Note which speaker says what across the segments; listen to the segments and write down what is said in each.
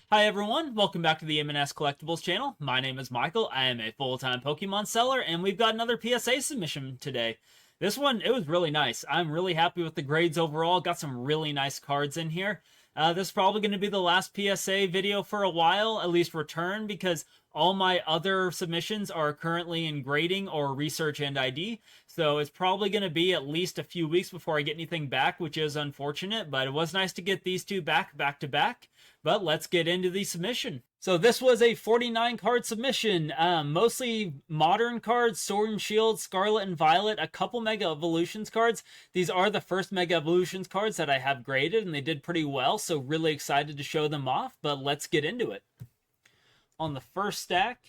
Speaker 1: Hi everyone, welcome back to the MNS Collectibles channel. My name is Michael, I am a full-time Pokemon seller, and we've got another PSA submission today. This one, it was really nice. I'm really happy with the grades overall, got some really nice cards in here. This is probably going to be the last PSA video for a while, at least return, because all my other submissions are currently in grading or research and ID. So it's probably going to be at least a few weeks before I get anything back, which is unfortunate, but it was nice to get these two back to back. But let's get into the submission. So this was a 49 card submission, mostly modern cards, Sword and Shield, Scarlet and Violet, a couple Mega Evolutions cards. These are the first Mega Evolutions cards that I have graded, and they did pretty well, so really excited to show them off, but let's get into it. On the first stack,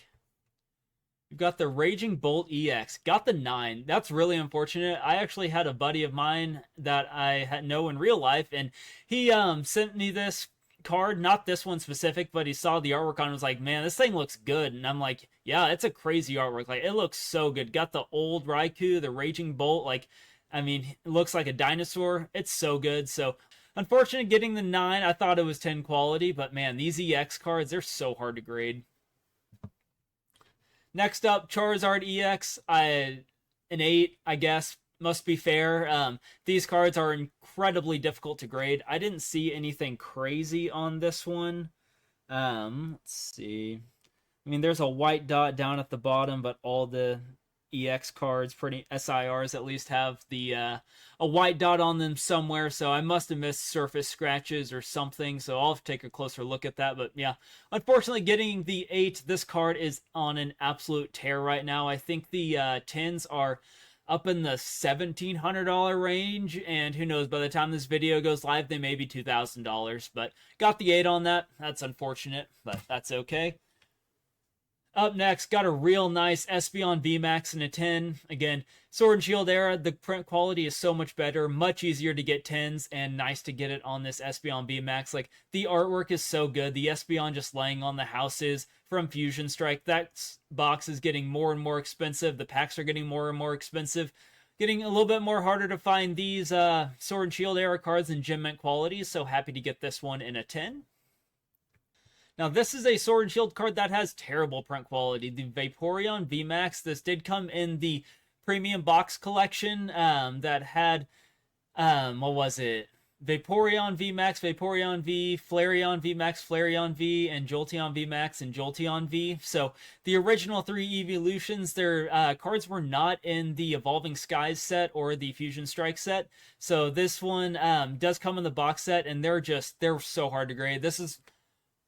Speaker 1: you've got the Raging Bolt EX. Got the 9. That's really unfortunate. I actually had a buddy of mine that I know in real life, and he sent me this card, not this one specific, but he saw the artwork on it and was like, man, this thing looks good. And I'm like, yeah, it's a crazy artwork. Like, it looks so good. Got the old Raikou, the Raging Bolt. Like, I mean, it looks like a dinosaur. It's so good. So, unfortunate getting the 9. I thought it was 10 quality, but man, these EX cards, they're so hard to grade. Next up, Charizard EX. An 8, I guess. Must be fair. These cards are incredibly difficult to grade. I didn't see anything crazy on this one. Let's see. I mean, there's a white dot down at the bottom, but all the EX cards, pretty SIRs at least, have the a white dot on them somewhere. So I must have missed surface scratches or something. So I'll have to take a closer look at that. But yeah, unfortunately, getting the 8, this card is on an absolute tear right now. I think the 10s are up in the $1,700 range, and who knows, by the time this video goes live, they may be $2,000, but got the 8 on that. That's unfortunate, but that's okay. Up next, got a real nice Espeon V-Max in a 10. Again, Sword and Shield era, the print quality is so much better, much easier to get 10s, and nice to get it on this Espeon V-Max. Like, the artwork is so good. The Espeon just laying on the houses from Fusion Strike. That box is getting more and more expensive. The packs are getting more and more expensive. Getting a little bit more harder to find these Sword and Shield era cards in gem mint quality, so happy to get this one in a 10. Now, this is a Sword and Shield card that has terrible print quality. The Vaporeon V-Max, this did come in the premium box collection that had, what was it? Vaporeon V-Max, Vaporeon V, Flareon V-Max, Flareon V, and Jolteon V-Max and Jolteon V. So the original 3 evolutions, their cards were not in the Evolving Skies set or the Fusion Strike set. So this one does come in the box set, and they're so hard to grade.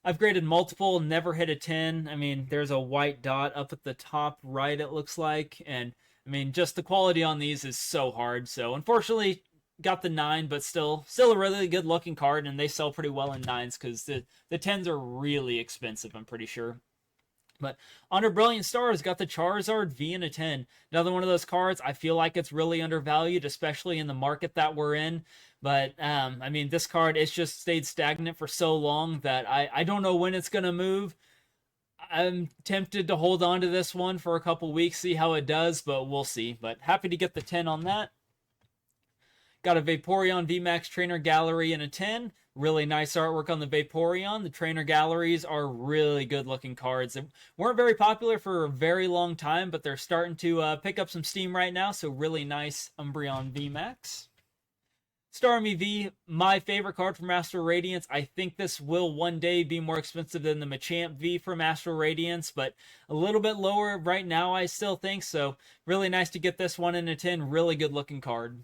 Speaker 1: I've graded multiple, never hit a 10. I mean, there's a white dot up at the top right, it looks like. And, I mean, just the quality on these is so hard. So, unfortunately, got the 9, but still a really good looking card. And they sell pretty well in 9s because the 10s are really expensive, I'm pretty sure. But Under Brilliant Stars got the Charizard V in a 10. Another one of those cards, I feel like it's really undervalued, especially in the market that we're in. But, I mean, this card, it's just stayed stagnant for so long that I don't know when it's going to move. I'm tempted to hold on to this one for a couple weeks, see how it does, but we'll see. But happy to get the 10 on that. Got a Vaporeon V-Max Trainer Gallery in a 10. Really nice artwork on the Vaporeon. The Trainer Galleries are really good looking cards. They weren't very popular for a very long time, but they're starting to pick up some steam right now, so really nice Umbreon V-Max. Starmie V, my favorite card from Astral Radiance. I think this will one day be more expensive than the Machamp V from Astral Radiance, but a little bit lower right now, I still think. So really nice to get this one in a 10. Really good looking card.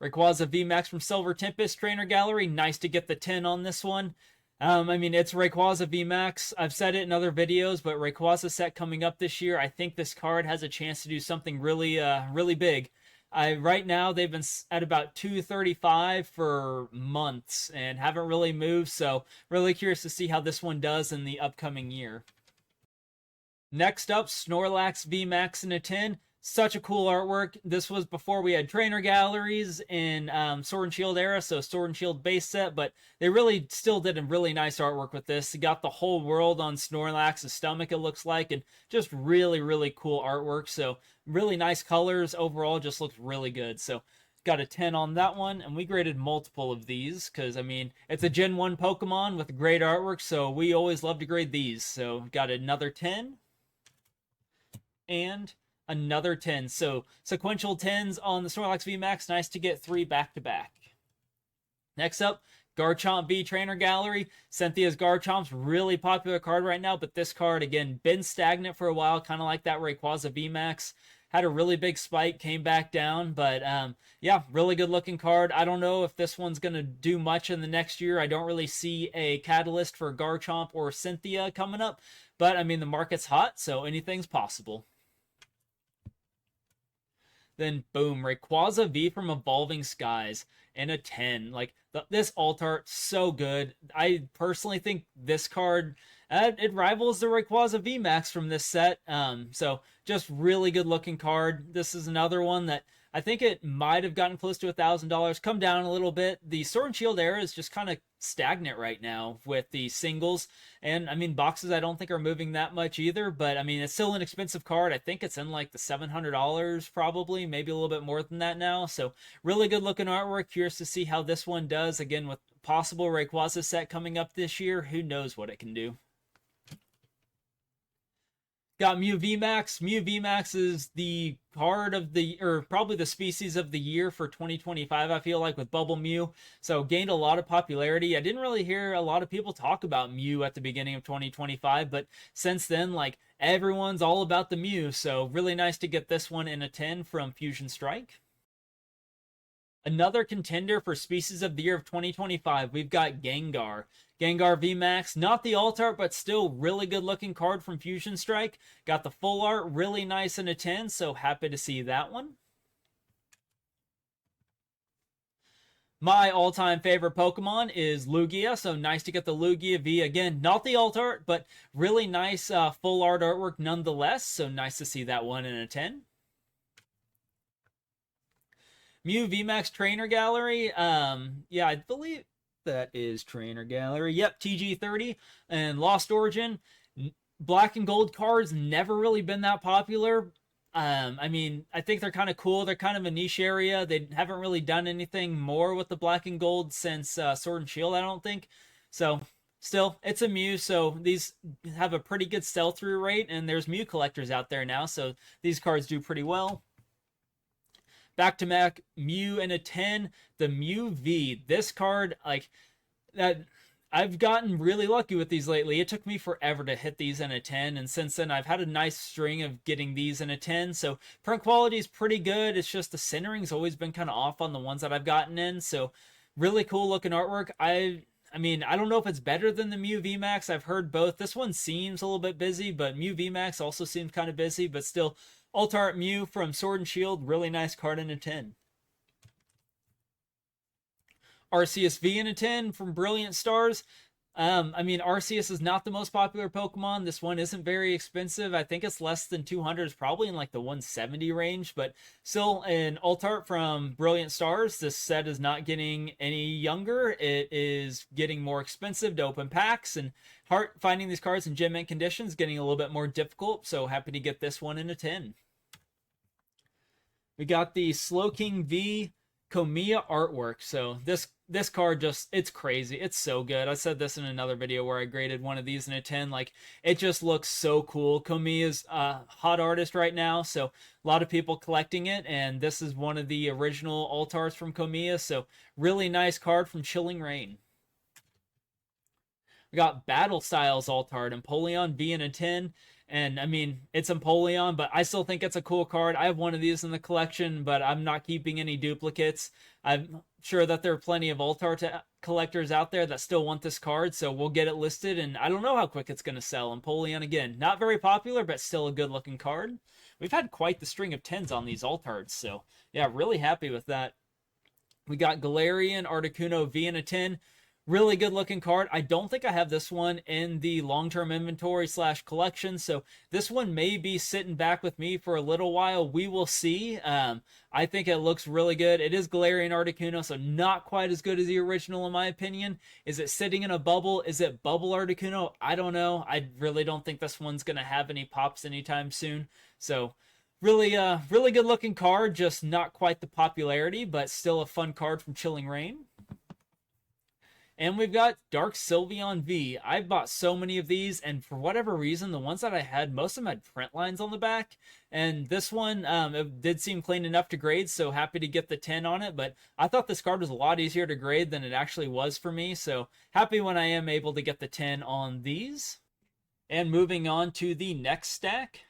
Speaker 1: Rayquaza V-Max from Silver Tempest Trainer Gallery. Nice to get the 10 on this one. I mean, it's Rayquaza V-Max. I've said it in other videos, but Rayquaza set coming up this year, I think this card has a chance to do something really big. Right now, they've been at about 235 for months and haven't really moved, so really curious to see how this one does in the upcoming year. Next up, Snorlax V-Max in a 10. Such a cool artwork. This was before we had trainer galleries in Sword and Shield era, so Sword and Shield base set, but they really still did a really nice artwork with this. You got the whole world on Snorlax's stomach, it looks like, and just really cool artwork. So really nice colors overall, just looks really good. So got a 10 on that one, and we graded multiple of these because, I mean, it's a Gen 1 Pokemon with great artwork, so we always love to grade these. So got another 10 and another 10. So sequential 10s on the Snorlax V-Max. Nice to get 3 back-to-back. Next up, Garchomp V Trainer Gallery. Cynthia's Garchomp's really popular card right now, but this card, again, been stagnant for a while, kind of like that Rayquaza V-Max. Had a really big spike, came back down, but yeah, really good looking card. I don't know if this one's going to do much in the next year. I don't really see a catalyst for Garchomp or Cynthia coming up, but I mean, the market's hot, so anything's possible. Then boom, Rayquaza V from Evolving Skies and a 10. Like this alt art, so good. I personally think this card, it rivals the Rayquaza V-Max from this set. So just really good looking card. This is another one that I think it might have gotten close to $1,000, come down a little bit. The Sword and Shield era is just kind of stagnant right now with the singles. And I mean, boxes I don't think are moving that much either, but I mean, it's still an expensive card. I think it's in like the $700 probably, maybe a little bit more than that now. So really good looking artwork. Curious to see how this one does. Again, with possible Rayquaza set coming up this year, who knows what it can do. Got Mew V-Max. Mew V-Max is the card of the, or probably the species of the year for 2025, I feel like, with Bubble Mew. So gained a lot of popularity. I didn't really hear a lot of people talk about Mew at the beginning of 2025, but since then, like, everyone's all about the Mew. So really nice to get this one in a 10 from Fusion Strike. Another contender for Species of the Year of 2025, we've got Gengar. Gengar V-Max, not the alt art, but still really good looking card from Fusion Strike. Got the full art, really nice in a 10, so happy to see that one. My all-time favorite Pokemon is Lugia, so nice to get the Lugia V. Again, not the alt art, but really nice full art artwork nonetheless, so nice to see that one in a 10. Mew VMAX Trainer Gallery. Yeah, I believe that is Trainer Gallery. Yep, TG30 and Lost Origin. Black and gold cards never really been that popular. I mean, I think they're kind of cool. They're kind of a niche area. They haven't really done anything more with the black and gold since Sword and Shield, I don't think. So, still, it's a Mew, so these have a pretty good sell-through rate, and there's Mew collectors out there now, so these cards do pretty well. Back-to-back Mew and a 10, the Mew V. This card, like, that, I've gotten really lucky with these lately. It took me forever to hit these in a 10, and since then I've had a nice string of getting these in a 10, so print quality is pretty good. It's just the centering's always been kind of off on the ones that I've gotten in, so really cool looking artwork. I mean, I don't know if it's better than the Mew VMAX. I've heard both. This one seems a little bit busy, but Mew VMAX also seems kind of busy, but still, Alt Art Mew from Sword and Shield, really nice card in a 10. Arceus V in a 10 from Brilliant Stars. I mean, Arceus is not the most popular Pokemon. This one isn't very expensive. I think it's less than 200. It's probably in like the 170 range, but still an alt art from Brilliant Stars. This set is not getting any younger. It is getting more expensive to open packs, and finding these cards in gem mint conditions getting a little bit more difficult, so happy to get this one in a 10. We got the Slowking V Komiya artwork. So this card just, it's crazy. It's so good. I said this in another video where I graded one of these in a 10. Like, it just looks so cool. Komiya's a hot artist right now, so a lot of people collecting it, and this is one of the original alt arts from Komiya, so really nice card from Chilling Rain. We got Battle Styles alt art, Empoleon V in a 10. And I mean, it's Empoleon, but I still think it's a cool card. I have one of these in the collection, but I'm not keeping any duplicates. I'm sure that there are plenty of alt art collectors out there that still want this card, so we'll get it listed, and I don't know how quick it's going to sell. Empoleon, again, not very popular, but still a good looking card. We've had quite the string of 10s on these alt arts, so yeah, really happy with that. We got Galarian Articuno V in a 10. Really good looking card. I don't think I have this one in the long-term inventory / collection, so this one may be sitting back with me for a little while. We will see. I think it looks really good. It is Galarian Articuno, so not quite as good as the original in my opinion. Is it sitting in a bubble? Is it bubble Articuno? I don't know. I really don't think this one's going to have any pops anytime soon. So Really good looking card, just not quite the popularity, but still a fun card from Chilling Reign. And we've got Dark Sylveon V. I bought so many of these, and for whatever reason, the ones that I had, most of them had print lines on the back. And this one, it did seem clean enough to grade, so happy to get the 10 on it. But I thought this card was a lot easier to grade than it actually was for me, so happy when I am able to get the 10 on these. And moving on to the next stack.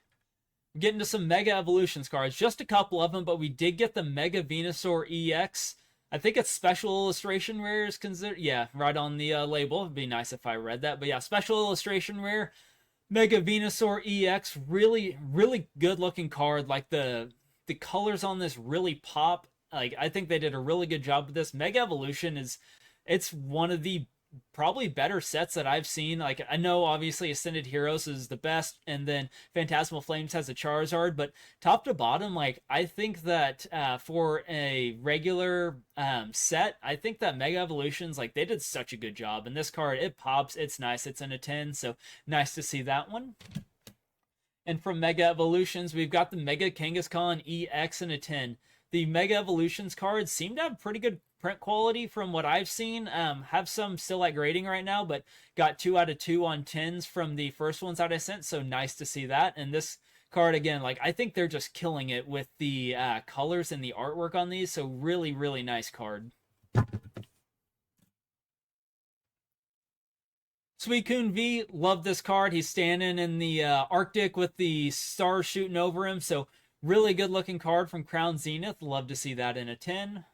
Speaker 1: Get into some Mega Evolutions cards. Just a couple of them, but we did get the Mega Venusaur EX. I think it's special illustration rare is considered. Yeah, right on the label. It'd be nice if I read that. But yeah, special illustration rare. Mega Venusaur EX. Really good looking card. Like the colors on this really pop. Like I think they did a really good job with this. Mega Evolution it's one of the probably better sets that I've seen. Like I know obviously Ascended Heroes is the best, and then Phantasmal Flames has a Charizard, but top to bottom, like I think that for a regular set, I think that Mega Evolutions, like they did such a good job. And this card, it pops, it's nice, it's in a 10, so nice to see that one. And from Mega Evolutions, we've got the Mega Kangaskhan EX in a 10. The Mega Evolutions cards seem to have pretty good print quality from what I've seen. Have some still at grading right now, but got 2 out of 2 on 10s from the first ones that I sent, so nice to see that. And this card, again, like I think they're just killing it with the colors and the artwork on these, so really nice card. Suicune V, love this card. He's standing in the Arctic with the stars shooting over him, so really good looking card from Crown Zenith. Love to see that in a 10.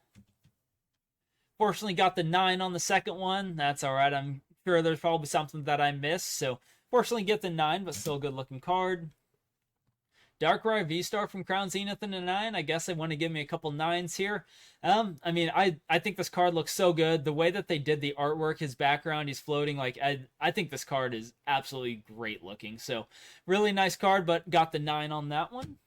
Speaker 1: Fortunately got the 9 on the second one. That's alright. I'm sure there's probably something that I missed, so fortunately get the 9, but still a good looking card. Darkrai V-Star from Crown Zenith in a 9. I guess they want to give me a couple 9s here. I mean, I think this card looks so good. The way that they did the artwork, his background, he's floating. Like I think this card is absolutely great looking. So really nice card, but got the 9 on that one.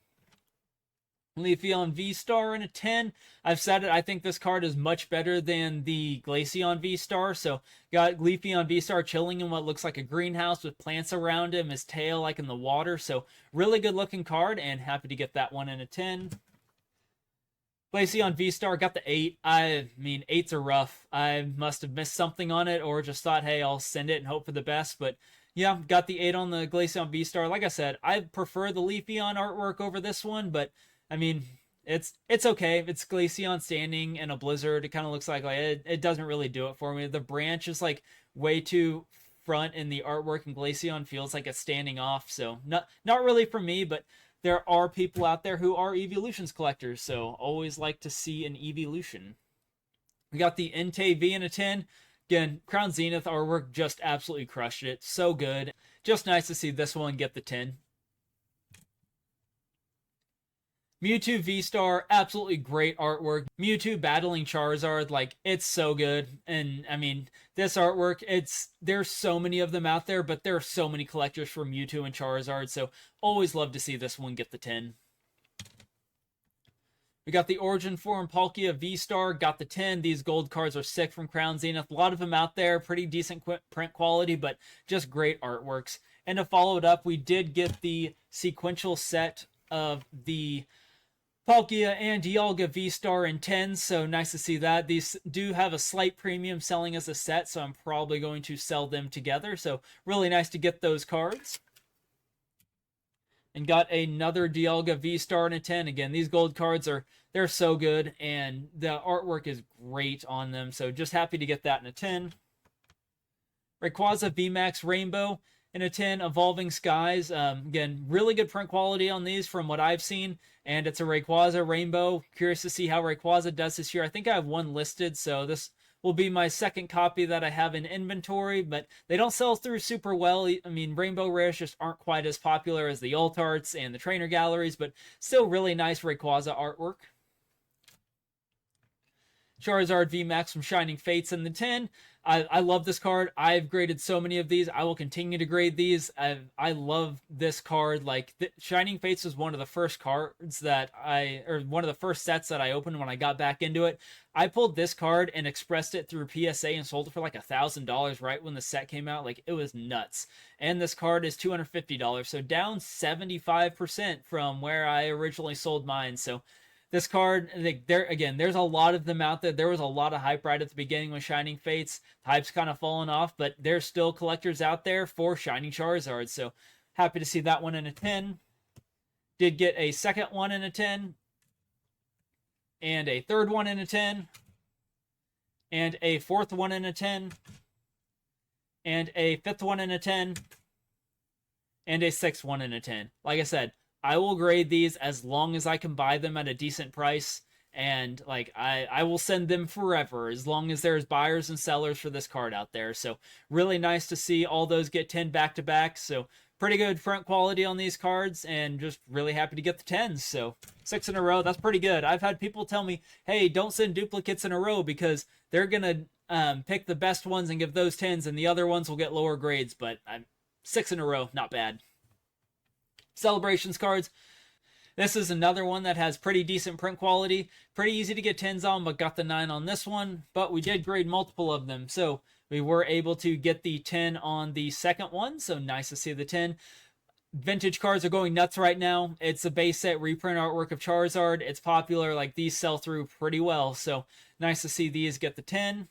Speaker 1: Leafeon V-Star in a 10. I've said it, I think this card is much better than the Glaceon V-Star. So got Leafeon V-Star chilling in what looks like a greenhouse with plants around him, his tail like in the water. So really good looking card, and happy to get that one in a 10. Glaceon V-Star got the 8. I mean, 8s are rough. I must have missed something on it, or just thought, hey, I'll send it and hope for the best. But yeah, got the 8 on the Glaceon V-Star. Like I said, I prefer the Leafeon artwork over this one, but I mean, it's okay. It's Glaceon standing in a blizzard. It kind of looks like it doesn't really do it for me. The branch is like way too front in the artwork, and Glaceon feels like it's standing off. So not really for me, but there are people out there who are evolutions collectors, so always like to see an evolution. We got the Entei V in a 10. Again, Crown Zenith artwork just absolutely crushed it. So good. Just nice to see this one get the 10. Mewtwo V-Star, absolutely great artwork. Mewtwo battling Charizard, like, it's so good. And, I mean, this artwork, there's so many of them out there, but there are so many collectors for Mewtwo and Charizard, so always love to see this one get the 10. We got the Origin Form Palkia V-Star, got the 10. These gold cards are sick from Crown Zenith. A lot of them out there, pretty decent print quality, but just great artworks. And to follow it up, we did get the sequential set of the Palkia and Dialga V-Star in 10, so nice to see that. These do have a slight premium selling as a set, so I'm probably going to sell them together. So really nice to get those cards. And got another Dialga V-Star in a 10. Again, these gold cards they're so good, and the artwork is great on them, so just happy to get that in a 10. Rayquaza V-Max Rainbow in a 10, Evolving Skies. Again, really good print quality on these from what I've seen, and it's a Rayquaza Rainbow. Curious to see how Rayquaza does this year. I think I have one listed, so this will be my second copy that I have in inventory, but they don't sell through super well. I mean, Rainbow Rares just aren't quite as popular as the alt arts and the trainer galleries, but still really nice Rayquaza artwork. Charizard V-Max from Shining Fates in the 10. I love this card. I've graded so many of these. I will continue to grade these. I love this card. Like, Shining Fates was one of the first cards that or one of the first sets that I opened when I got back into it. I pulled this card and expressed it through PSA and sold it for like $1,000 right when the set came out. Like, it was nuts. And this card is $250, so down 75% from where I originally sold mine. So this card, there's a lot of them out there. There was a lot of hype right at the beginning with Shining Fates. Hype's kind of fallen off, but there's still collectors out there for Shining Charizard. So happy to see that one in a 10. Did get a second one in a 10, and a third one in a 10, and a fourth one in a 10, and a fifth one in a 10, and a sixth one in a 10. Like I said, I will grade these as long as I can buy them at a decent price, and like I will send them forever as long as there's buyers and sellers for this card out there. So really nice to see all those get 10 back to back. So pretty good front quality on these cards, and just really happy to get the 10s. So 6 in a row, that's pretty good. I've had people tell me, hey, don't send duplicates in a row because they're gonna pick the best ones and give those 10s, and the other ones will get lower grades. But 6 in a row, not bad. Celebrations cards. This is another one that has pretty decent print quality. Pretty easy to get 10s on, but got the 9 on this one. But we did grade multiple of them, so we were able to get the 10 on the second one, so nice to see the 10. Vintage cards are going nuts right now. It's a base set reprint artwork of Charizard. It's popular. Like, these sell through pretty well, so nice to see these get the 10.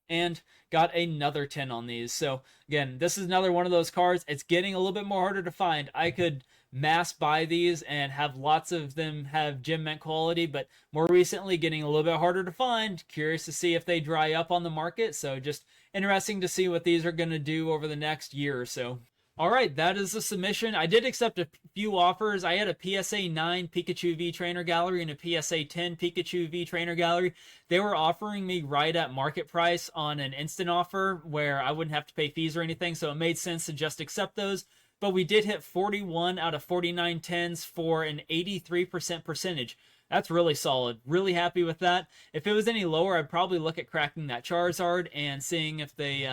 Speaker 1: And got another 10 on these. So again, this is another one of those cards. It's getting a little bit more harder to find. I could mass buy these and have lots of them have gem mint quality, but more recently getting a little bit harder to find. Curious to see if they dry up on the market. So just interesting to see what these are going to do over the next year or so. All right, that is the submission. I did accept a few offers. I had a PSA 9 Pikachu V Trainer Gallery and a PSA 10 Pikachu V Trainer Gallery. They were offering me right at market price on an instant offer where I wouldn't have to pay fees or anything, so it made sense to just accept those. But we did hit 41 out of 49 10s for an 83% percentage. That's really solid. Really happy with that. If it was any lower, I'd probably look at cracking that Charizard and seeing if they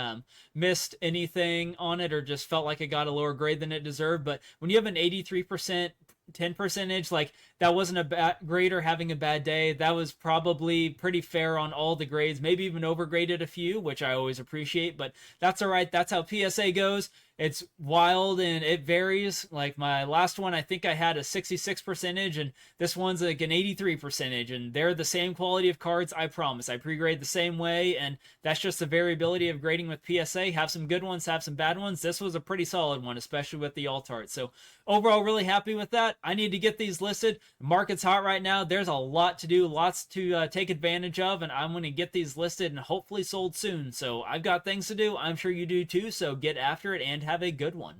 Speaker 1: missed anything on it or just felt like it got a lower grade than it deserved. But when you have an 83% 10 percentage, like, that wasn't a bad grade or having a bad day. That was probably pretty fair on all the grades, maybe even overgraded a few, which I always appreciate, but that's all right. That's how PSA goes. It's wild and it varies. Like, my last one, I think I had a 66 percentage, and this one's like an 83 percentage, and they're the same quality of cards. I promise. I pre-grade the same way, and that's just the variability of grading with PSA. Have some good ones, have some bad ones. This was a pretty solid one, especially with the alt art. So overall, really happy with that. I need to get these listed. The market's hot right now. There's a lot to do, lots to take advantage of, and I'm going to get these listed and hopefully sold soon. So I've got things to do. I'm sure you do too. So get after it and have a good one.